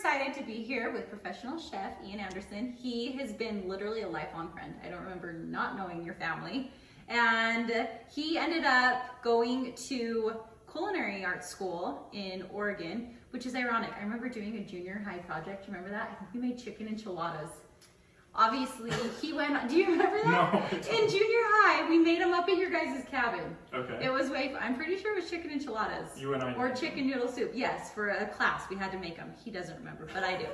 excited to be here with professional chef Ian Anderson. He has been literally a lifelong friend. I don't remember not knowing your family. And he ended up going to culinary arts school in Oregon, which is ironic. I remember doing a junior high project. Remember that? I think we made chicken enchiladas. Obviously, he went, do you remember that? No. In junior high, we made them up at your guys' cabin. Okay. It was I'm pretty sure it was chicken enchiladas. You and I Or did. chicken noodle soup. Yes, for a class, we had to make them. He doesn't remember, but I do.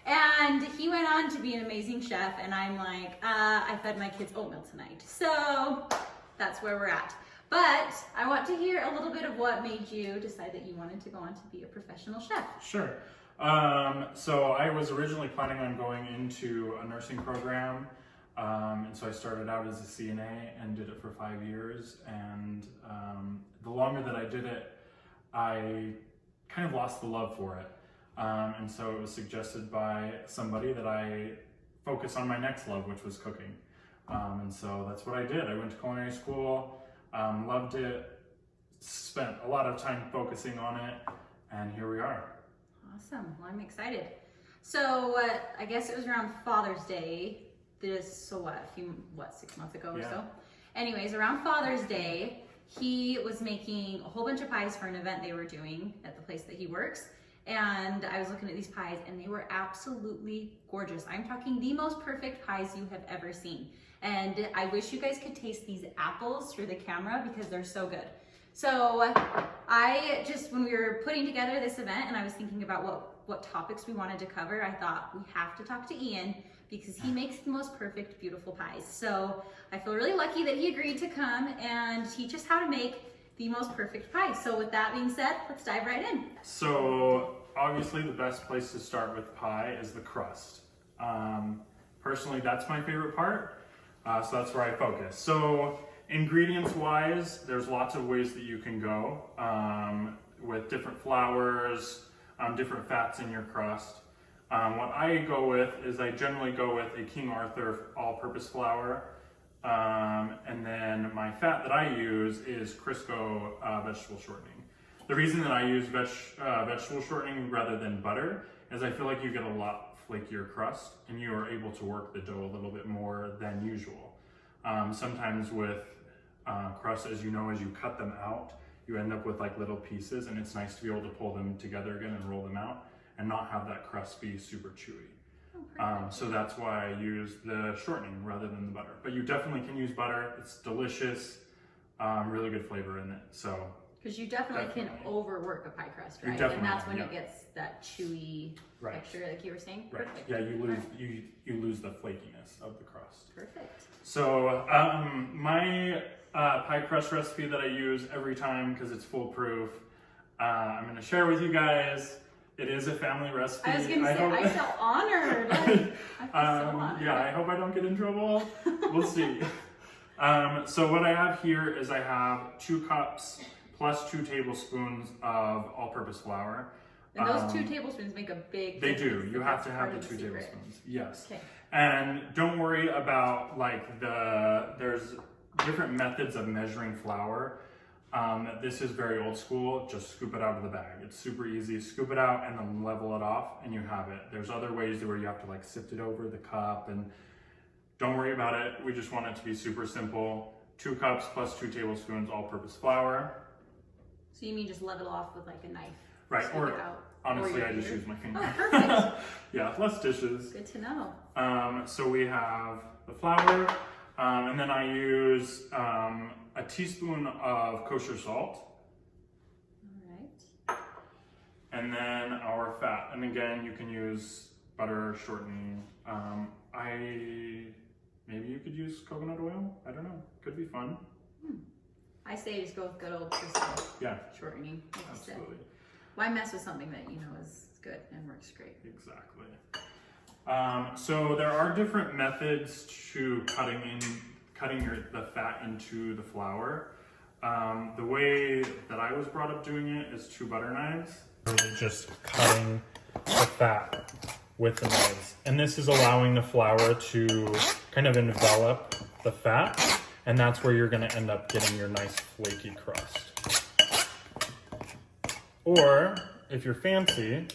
And he went on to be an amazing chef, and I'm like, I fed my kids oatmeal tonight. So that's where we're at. But I want to hear a little bit of what made you decide that you wanted to go on to be a professional chef. Sure. So I was originally planning on going into a nursing program, and so I started out as a CNA and did it for 5 years, and the longer that I did it, I kind of lost the love for it, and so it was suggested by somebody that I focus on my next love, which was cooking, and so that's what I did. I went to culinary school, loved it, spent a lot of time focusing on it, and here we are. Awesome. Well, I'm excited. So I guess it was around Father's Day. 6 months ago or Yeah. so. Anyways, around Father's Day, he was making a whole bunch of pies for an event they were doing at the place that he works. And I was looking at these pies and they were absolutely gorgeous. I'm talking the most perfect pies you have ever seen. And I wish you guys could taste these apples through the camera because they're so good. So when we were putting together this event and I was thinking about what topics we wanted to cover, I thought we have to talk to Ian because he makes the most perfect, beautiful pies. So I feel really lucky that he agreed to come and teach us how to make the most perfect pies. So with that being said, let's dive right in. So obviously the best place to start with pie is the crust. Personally, that's my favorite part. So that's where I focus. So ingredients wise, there's lots of ways that you can go with different flours, different fats in your crust. What I go with is I generally go with a King Arthur all-purpose flour, and then my fat that I use is Crisco vegetable shortening. The reason that I use vegetable shortening rather than butter is I feel like you get a lot flakier crust and you are able to work the dough a little bit more than usual. Sometimes with crust, as you know, as you cut them out, you end up with like little pieces, and it's nice to be able to pull them together again and roll them out and not have that crust be super chewy. So that's why I use the shortening rather than the butter. But you definitely can use butter. It's delicious, really good flavor in it. So because you definitely can overwork a pie crust, right? definitely And that's when can, it gets that chewy texture, like you were saying. Right. Perfect. Yeah, you lose the flakiness of the crust. Perfect. So my pie crust recipe that I use every time because it's foolproof, I'm going to share with you guys. It is a family recipe. I was going to say, I feel honored. I feel so honored. Yeah, I hope I don't get in trouble. We'll see. So what I have here is I have 2 cups plus 2 tablespoons of all-purpose flour. And those 2 tablespoons make a big They difference. do. You have to have the 2 secret. tablespoons. Yes. Okay. And don't worry about like there's different methods of measuring flour. This is very old school. Just scoop it out of the bag. It's super easy. Scoop it out and then level it off and you have it. There's other ways where you have to like sift it over the cup, and don't worry about it. We just want it to be super simple. 2 cups plus 2 tablespoons all-purpose flour. So you mean just level off with like a knife? Right, Scoop it out, honestly, or I just your use my finger. Oh, perfect. Yeah, less dishes. Good to know. So we have the flour, and then I use a teaspoon of kosher salt. All right. And then our fat. And again, you can use butter, shortening. Maybe you could use coconut oil. I don't know. Could be fun. I say just go with good old Crisco Yeah, shortening. Like you said. absolutely. Why mess with something that you know is good and works great? Exactly. So there are different methods to cutting the fat into the flour. The way that I was brought up doing it is 2 butter knives. Really just cutting the fat with the knives. And this is allowing the flour to kind of envelop the fat, and that's where you're gonna end up getting your nice flaky crust. Or, if you're fancy,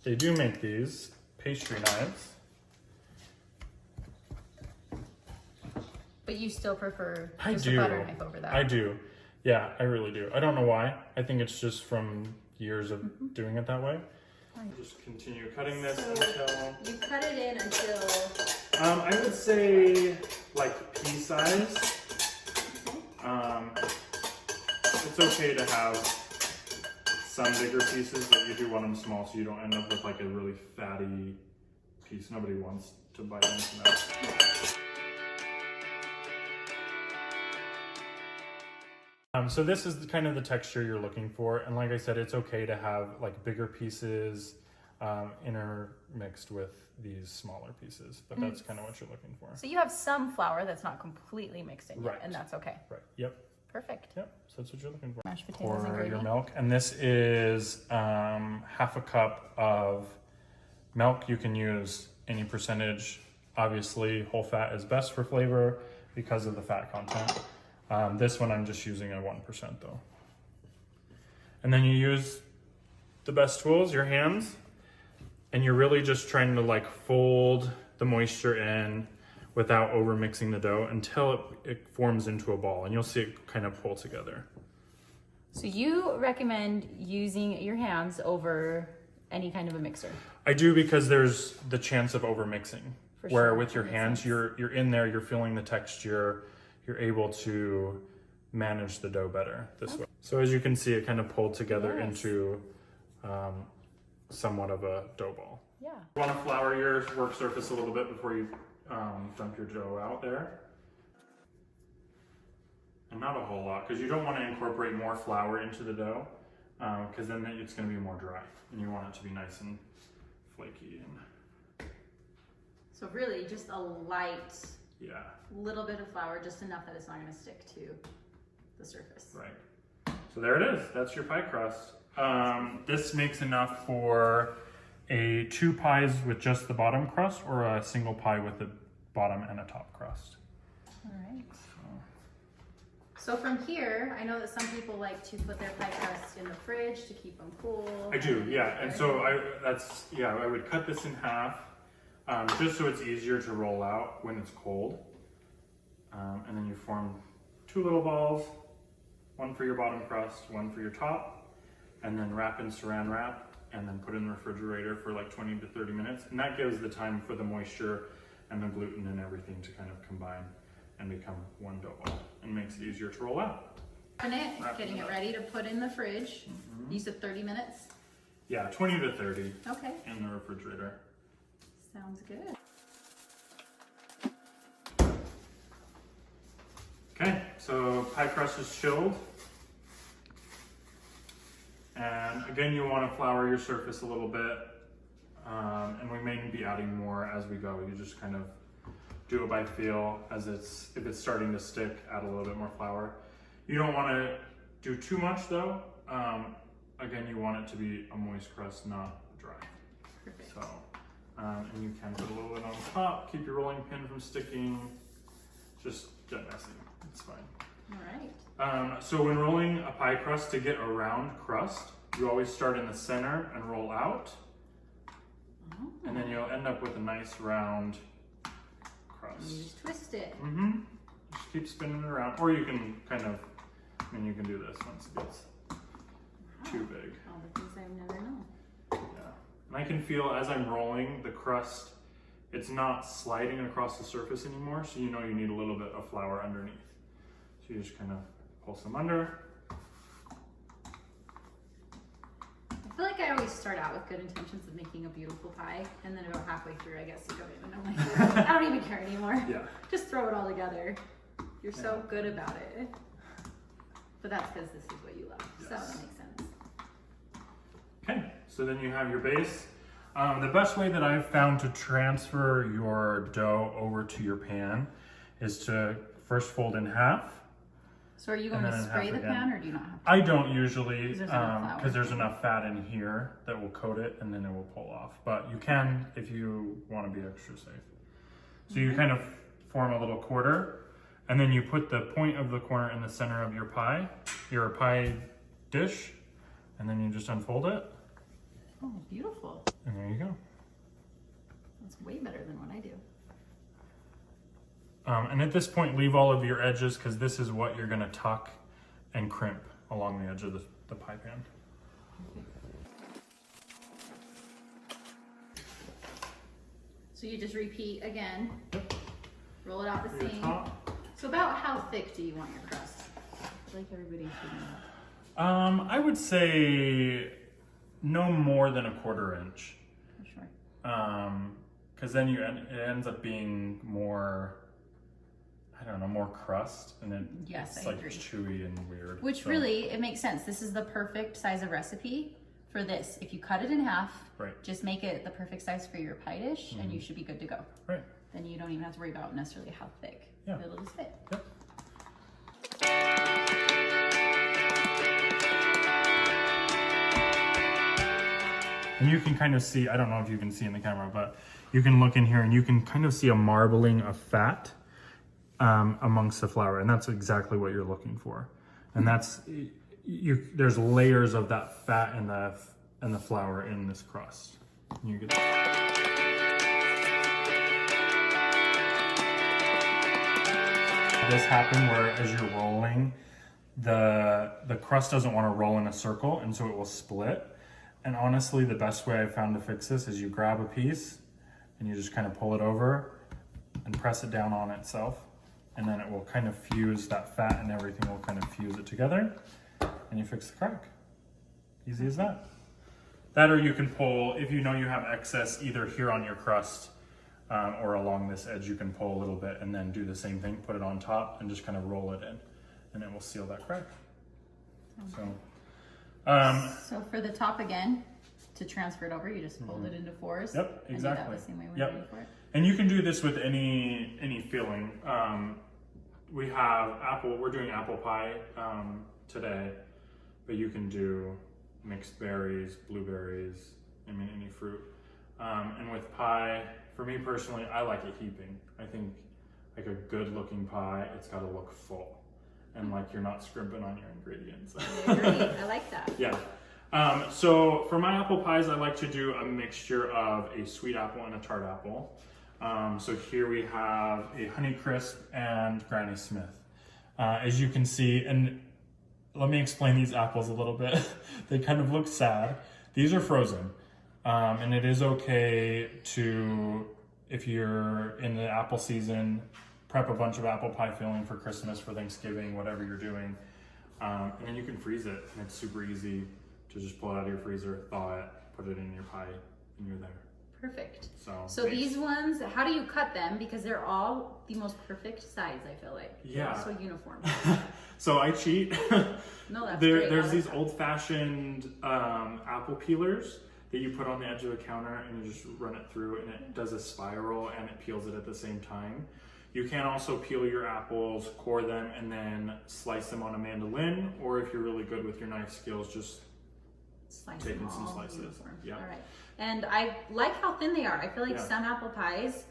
they do make these pastry knives. But you still prefer I just do. a butter knife over that? I do. Yeah, I really do. I don't know why. I think it's just from years of doing it that way. I'll just continue cutting this until... You cut it in until... I would say like pea size. It's okay to have some bigger pieces, but you do want them small so you don't end up with like a really fatty piece. Nobody wants to bite into that. So this is kind of the texture you're looking for, and like I said, it's okay to have like bigger pieces intermixed with these smaller pieces, but that's kind of what you're looking for. So you have some flour that's not completely mixed in yet, Right. and that's okay. Right. Yep. Perfect. Yep. So that's what you're looking for. Mashed potatoes and Pour gravy. your milk, and this is half a cup of milk. You can use any percentage. Obviously, whole fat is best for flavor because of the fat content. This one I'm just using a 1% though. And then you use the best tools, your hands, and you're really just trying to like fold the moisture in without over mixing the dough until it forms into a ball, and you'll see it kind of pull together. So you recommend using your hands over any kind of a mixer? I do, because there's the chance of over mixing. For Where sure. with your That makes hands, sense. you're in there, you're feeling the texture, you're able to manage the dough better this way. So as you can see, it kind of pulled together Yes. into somewhat of a dough ball. Yeah. You want to flour your work surface a little bit before you dump your dough out there. And not a whole lot, because you don't want to incorporate more flour into the dough, because then it's going to be more dry, and you want it to be nice and flaky. And So really just a light yeah, little bit of flour, just enough that it's not going to stick to the surface. right. So there it is. That's your pie crust. This makes enough for two pies with just the bottom crust, or a single pie with the bottom and a top crust. All right. So from here, I know that some people like to put their pie crust in the fridge to keep them cool. I do, yeah. And so I would cut this in half, just so it's easier to roll out when it's cold. And then you form two little balls, one for your bottom crust, one for your top, and then wrap in saran wrap, and then put in the refrigerator for like 20 to 30 minutes. And that gives the time for the moisture and the gluten and everything to kind of combine and become one dough ball, and makes it easier to roll out. Getting it ready to put in the fridge. You said 30 minutes? Yeah, 20 to 30 Okay, in the refrigerator. sounds good. Okay, so pie crust is chilled. And again, you want to flour your surface a little bit. And we may be adding more as we go. You just kind of do it by feel. If it's starting to stick, add a little bit more flour. You don't want to do too much though. Again, you want it to be a moist crust, not dry. Perfect. So, and you can put a little bit on top, keep your rolling pin from sticking. Just get messy, it's fine. All right. So when rolling a pie crust, to get a round crust, you always start in the center and roll out. Oh. And then you'll end up with a nice round crust. You just twist it. Just keep spinning it around. Or you can you can do this once it gets too big. All the things I never know. Yeah. And I can feel as I'm rolling the crust, it's not sliding across the surface anymore, so you know you need a little bit of flour underneath. So you just kind of pull some under. I feel like I always start out with good intentions of making a beautiful pie, and then about halfway through, I get sick of it, and I'm like, I don't even care anymore. Yeah. Just throw it all together. You're so good about it. But that's because this is what you love, so that makes sense. Okay, so then you have your base. The best way that I've found to transfer your dough over to your pan is to first fold in half. So are you going to spray the pan, or do you not have to? I don't usually, Because there's enough flour. because there's enough fat in here that will coat it, and then it will pull off. But you can if you want to be extra safe. So you kind of form a little quarter, and then you put the point of the corner in the center of your pie dish, and then you just unfold it. Oh, beautiful. And there you go. That's way better than what I do. And at this point, leave all of your edges because this is what you're going to tuck and crimp along the edge of the pie pan. So you just repeat again. Roll it out the For your same. top. So about how thick do you want your crust? I feel like everybody's doing that. I would say no more than 1/4 inch. For sure. Because then it ends up being more, I don't know, more crust, and Yes, it's I like agree. chewy and weird. Which So, really, it makes sense. This is the perfect size of recipe for this. If you cut it in half, Right. just make it the perfect size for your pie dish, and you should be good to go. Right. Then you don't even have to worry about necessarily how thick. Yeah. It'll just fit. Yep. And you can kind of see, I don't know if you can see in the camera, but you can look in here and you can kind of see a marbling of fat amongst the flour. And that's exactly what you're looking for. And that's, there's layers of that fat and the flour in this crust. And you get this happen where as you're rolling, the crust doesn't want to roll in a circle, and so it will split. And honestly, the best way I've found to fix this is you grab a piece and you just kind of pull it over and press it down on itself, and then it will kind of fuse that fat, and everything will kind of fuse it together, and you fix the crack. Easy as that. That, or you can pull, if you know you have excess either here on your crust or along this edge, you can pull a little bit and then do the same thing, put it on top and just kind of roll it in, and it will seal that crack. So for the top again, to transfer it over, you just fold it into fours. Yep, exactly. And do that the same way we're Yep. ready for it. And you can do this with any filling. We have apple, we're doing apple pie today, but you can do mixed berries, blueberries, I mean any fruit. And with pie, for me personally, I like it heaping. I think like a good looking pie, it's gotta look full. And like you're not scrimping on your ingredients. I agree. I like that. Yeah. So for my apple pies, I like to do a mixture of a sweet apple and a tart apple. So here we have a Honeycrisp and Granny Smith. As you can see, and let me explain these apples a little bit. They kind of look sad. These are frozen. And it is okay to, if you're in the apple season, prep a bunch of apple pie filling for Christmas, for Thanksgiving, whatever you're doing. And then you can freeze it, and it's super easy to just pull it out of your freezer, thaw it, put it in your pie, and you're there. Perfect. So these ones, how do you cut them? Because they're all the most perfect size, I feel like. Yeah. They're so uniform. So I cheat. No, that's great. There's these old-fashioned apple peelers that you put on the edge of the counter, and you just run it through, and it does a spiral, and it peels it at the same time. You can also peel your apples, core them, and then slice them on a mandolin, or if you're really good with your knife skills, just Slice taking them some all slices. uniform. Yeah. All right. And I like how thin they are. I feel like Yeah. some apple pies,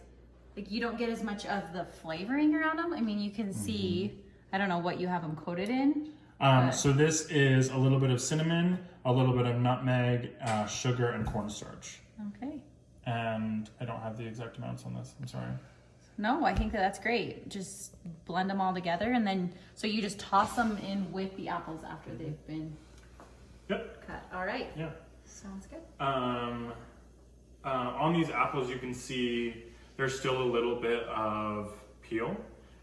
like you don't get as much of the flavoring around them. I mean, you can see, I don't know what you have them coated in. So this is a little bit of cinnamon, a little bit of nutmeg, sugar, and cornstarch. Okay. And I don't have the exact amounts on this, I'm sorry. No, I think that's great. Just blend them all together, and then, so you just toss them in with the apples after they've been Yep. cut. All right. Yeah. Sounds good. On these apples, you can see there's still a little bit of peel.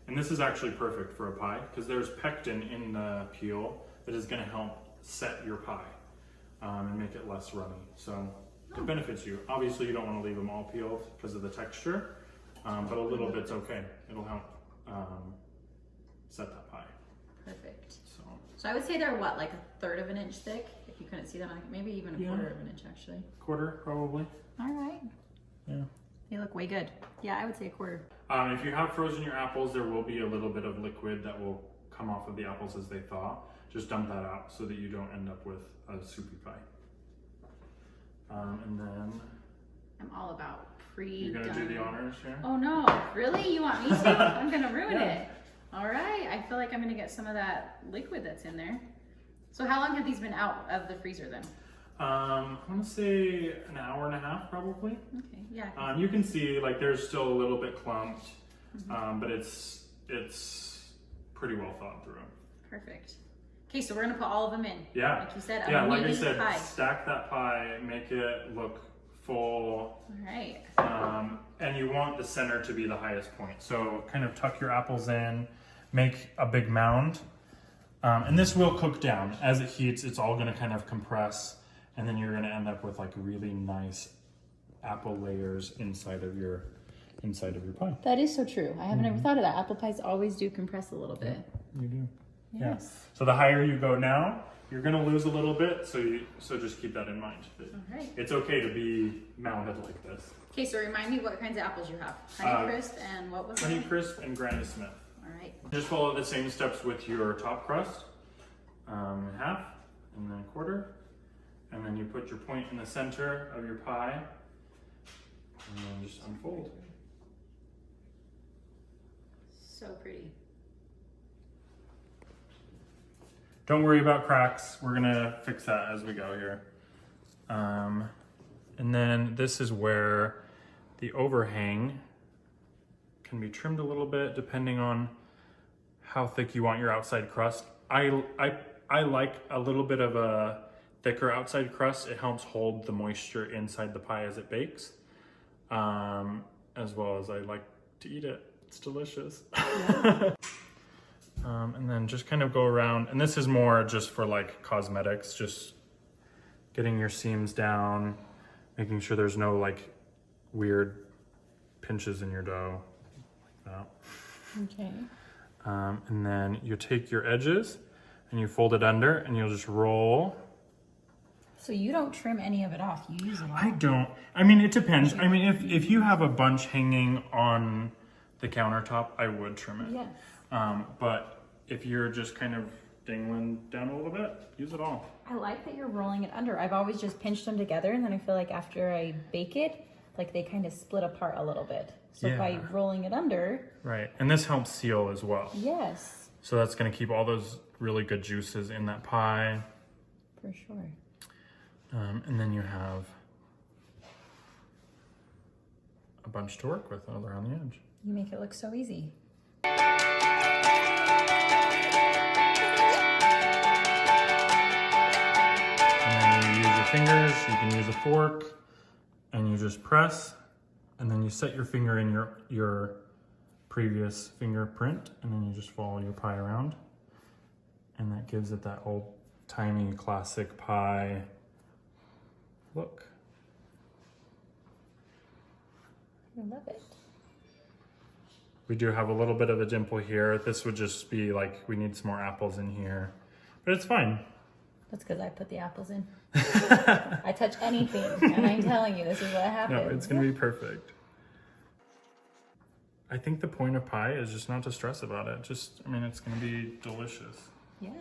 And this is actually perfect for a pie because there's pectin in the peel that is going to help set your pie and make it less runny. So it benefits you. Obviously, you don't want to leave them all peeled because of the texture, but a little bit's okay. It'll help set that pie. Perfect. So I would say they're what, like 1/3 of an inch thick? If you couldn't see them, like maybe even a 1/4 of an inch actually. quarter probably. All right. Yeah. They look way good. Yeah, I would say 1/4. If you have frozen your apples, there will be a little bit of liquid that will come off of the apples as they thaw. Just dump that out so that you don't end up with a soupy pie. And then I'm all about you're gonna do the honors here. Oh no, really? You want me to? I'm gonna ruin Yeah. it. All right, I feel like I'm gonna get some of that liquid that's in there. So how long have these been out of the freezer then? I want to say an hour and a half probably. Okay, yeah. You can see like there's still a little bit clumped, but it's pretty well thought through. Perfect. Okay, so we're gonna put all of them in. Yeah. Like you said, Yeah, like I mini said, pie. stack that pie, make it look full. All right. And you want the center to be the highest point. So kind of tuck your apples in, make a big mound. And this will cook down. As it heats, it's all gonna kind of compress, and then you're gonna end up with like really nice apple layers inside of your pie. That is so true. I haven't ever thought of that. Apple pies always do compress a little bit. You do. Yes. Yeah. So the higher you go now, you're gonna lose a little bit, so just keep that in mind. All right. It's okay to be mounded like this. Okay, so remind me what kinds of apples you have. Honey Crisp and what was Honey it? Crisp and Granny Smith. All right. Just follow the same steps with your top crust. Half and then a quarter. And then you put your point in the center of your pie. And then just unfold. So pretty. Don't worry about cracks. We're gonna fix that as we go here. And then this is where the overhang can be trimmed a little bit depending on how thick you want your outside crust. I like a little bit of a thicker outside crust. It helps hold the moisture inside the pie as it bakes. As well as I like to eat it. It's delicious. And then just kind of go around, and this is more just for like cosmetics, just getting your seams down, making sure there's no like weird pinches in your dough, like that. Okay. And then you take your edges and you fold it under and you'll just roll. So you don't trim any of it off, you use it all? I don't, I mean, it depends. I mean, if you have a bunch hanging on the countertop, I would trim it. Yes. But if you're just kind of dangling down a little bit, use it all. I like that you're rolling it under. I've always just pinched them together, and then I feel like after I bake it, like they kind of split apart a little bit. So by rolling it under. Right, and this helps seal as well. Yes. So that's gonna keep all those really good juices in that pie. For sure. And then you have a bunch to work with around the edge. You make it look so easy. Fingers, you can use a fork, and you just press, and then you set your finger in your previous fingerprint, and then you just follow your pie around, and that gives it that old-timey classic pie look. I love it. We do have a little bit of a dimple here. This would just be like, we need some more apples in here, but it's fine. That's because I put the apples in. I touch anything, and I'm telling you, this is what happens. No, it's gonna be perfect. I think the point of pie is just not to stress about it. Just, I mean, it's gonna be delicious. Yes.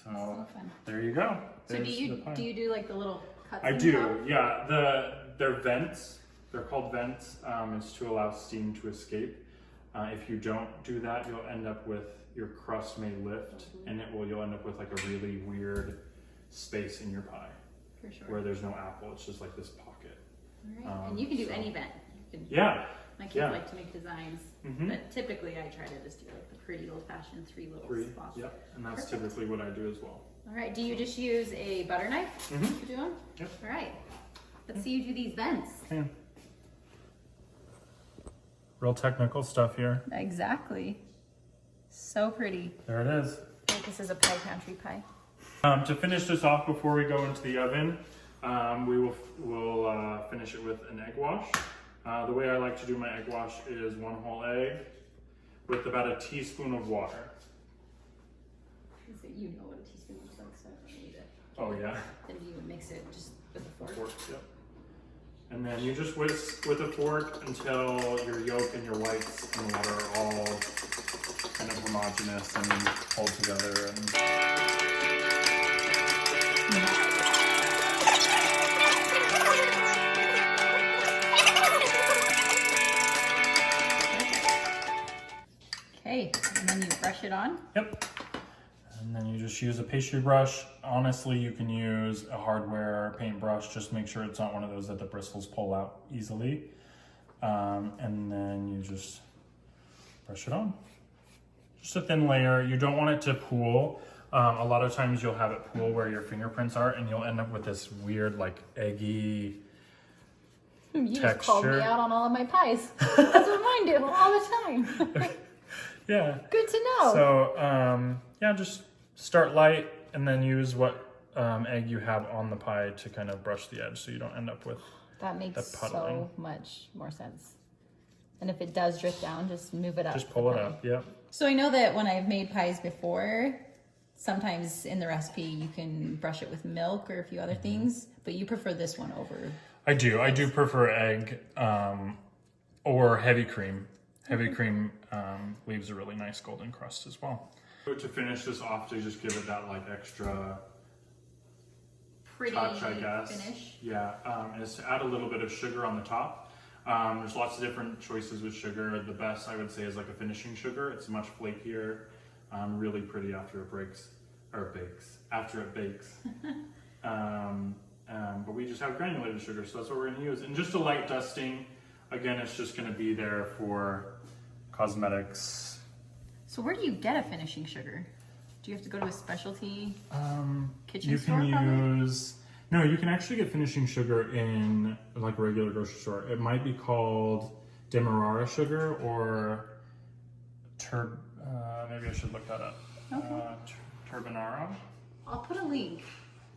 So, fun. there you go. So do you do like the little cuts? I in do, top? yeah. They're vents. They're called vents. It's to allow steam to escape. If you don't do that, you'll end up with your crust may lift, and you'll end up with like a really weird space in your pie. For sure. Where there's no apple. It's just like this pocket. All right. And you can do any vent. You can, yeah. My kids yeah. like to make designs, but typically I try to just do like the pretty old-fashioned three little spots. Yep, and that's Perfect. typically what I do as well. All right. Do you just use a butter knife to do them? Yep. All right. Let's see you do these vents. Okay. Real technical stuff here. Exactly. So pretty. There it is. This is a pie country pie. To finish this off before we go into the oven, we'll finish it with an egg wash. The way I like to do my egg wash is 1 whole egg with about a teaspoon of water. So you know what a teaspoon looks like, so I don't need it. Oh yeah. Then you would mix it just with a fork. Yep. And then you just whisk with a fork until your yolk and your whites and water are all kind of homogeneous and hold together. Okay, and then you brush it on. Yep. And then you just use a pastry brush honestly, you can use a hardware paintbrush. Just make sure it's not one of those that the bristles pull out easily. And then you just brush it on. Just a thin layer. You don't want it to pool. A lot of times you'll have it pool where your fingerprints are, and you'll end up with this weird, like, eggy You texture. just called me out on all of my pies. That's what mine do all the time. Yeah. Good to know. So, yeah, just start light and then use what egg you have on the pie to kind of brush the edge so you don't end up with That makes that puddling. so much more sense. And if it does drip down, just move it up. Just pull it up, yep. So I know that when I've made pies before, sometimes in the recipe you can brush it with milk or a few other things, but you prefer this one over. I do prefer egg or heavy cream. Heavy cream leaves a really nice golden crust as well. To finish this off, to just give it that like extra Pretty touch, I guess. finish. Yeah, is to add a little bit of sugar on the top. There's lots of different choices with sugar. The best I would say is like a finishing sugar. It's much flakier, really pretty after it after it bakes. But we just have granulated sugar, so that's what we're gonna use. And just a light dusting. Again, it's just gonna be there for cosmetics. So where do you get a finishing sugar? Do you have to go to a specialty kitchen You store? can Probably? use, no, you can actually get finishing sugar in like a regular grocery store. It might be called Demerara sugar or maybe I should look that up. Okay. Turbinaro. I'll put a link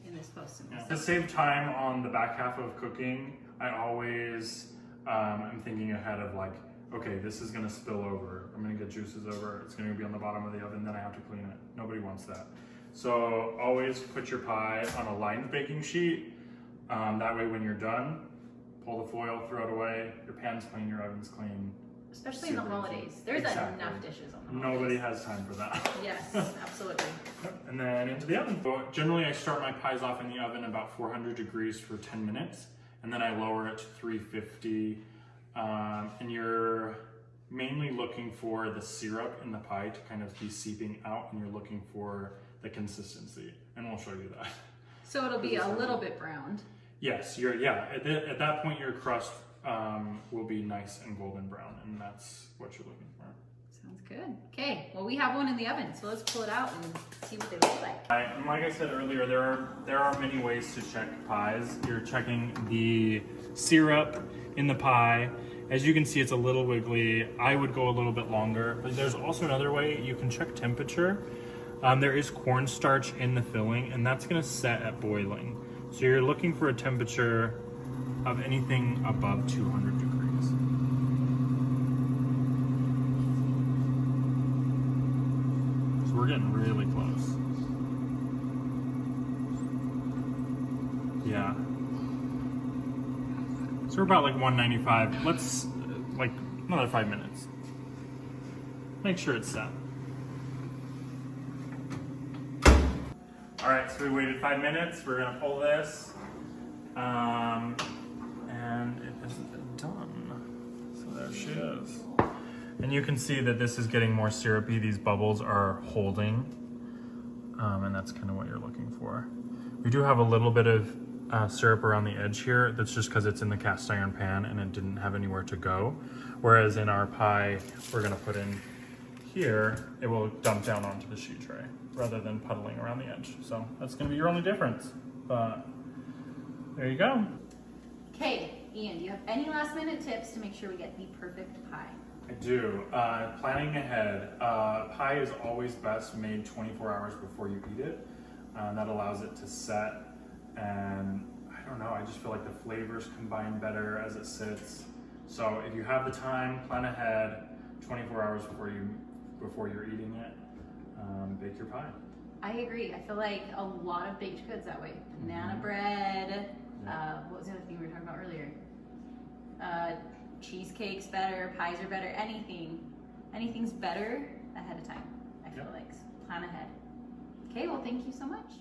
in this post. Yeah. To save time on the back half of cooking, I always am thinking ahead of like, okay, this is gonna spill over. I'm gonna get juices over. It's gonna be on the bottom of the oven, then I have to clean it. Nobody wants that. So always put your pie on a lined baking sheet. That way when you're done, pull the foil, throw it away. Your pan's clean, your oven's clean. Especially in the Super holidays. easy. There's Exactly. enough dishes on the holidays. Nobody has time for that. Yes, absolutely. And then into the oven. So generally I start my pies off in the oven about 400 degrees for 10 minutes. And then I lower it to 350. And you're mainly looking for the syrup in the pie to kind of be seeping out, and you're looking for the consistency. And we'll show you that. So it'll be a little bit browned. Yes, at that point your crust will be nice and golden brown, and that's what you're looking for. Sounds good. Okay, well we have one in the oven, so let's pull it out and see what they look like. And like I said earlier, there are many ways to check pies. You're checking the syrup in the pie. As you can see, it's a little wiggly. I would go a little bit longer, but there's also another way you can check temperature. There is cornstarch in the filling, and that's gonna set at boiling. So you're looking for a temperature of anything above 200 degrees. So we're getting really close. Yeah. So we're about like 195. Let's like another 5 minutes. Make sure it's set. All right, so we waited 5 minutes. We're gonna pull this, and it is done. So there she is. And you can see that this is getting more syrupy. These bubbles are holding, and that's kind of what you're looking for. We do have a little bit of syrup around the edge here. That's just because it's in the cast iron pan and it didn't have anywhere to go. Whereas in our pie, we're gonna put in here, it will dump down onto the sheet tray rather than puddling around the edge. So that's gonna be your only difference. But there you go. Okay, Ian, do you have any last minute tips to make sure we get the perfect pie? I do. Planning ahead. Pie is always best made 24 hours before you eat it. That allows it to set, and I don't know, I just feel like the flavors combine better as it sits. So if you have the time, plan ahead 24 hours before you're eating it. Bake your pie. I agree. I feel like a lot of baked goods that way. Banana bread. What was the other thing we were talking about earlier? Cheesecake's better. Pies are better. Anything's better ahead of time. I feel like. So plan ahead. Okay. Well, thank you so much.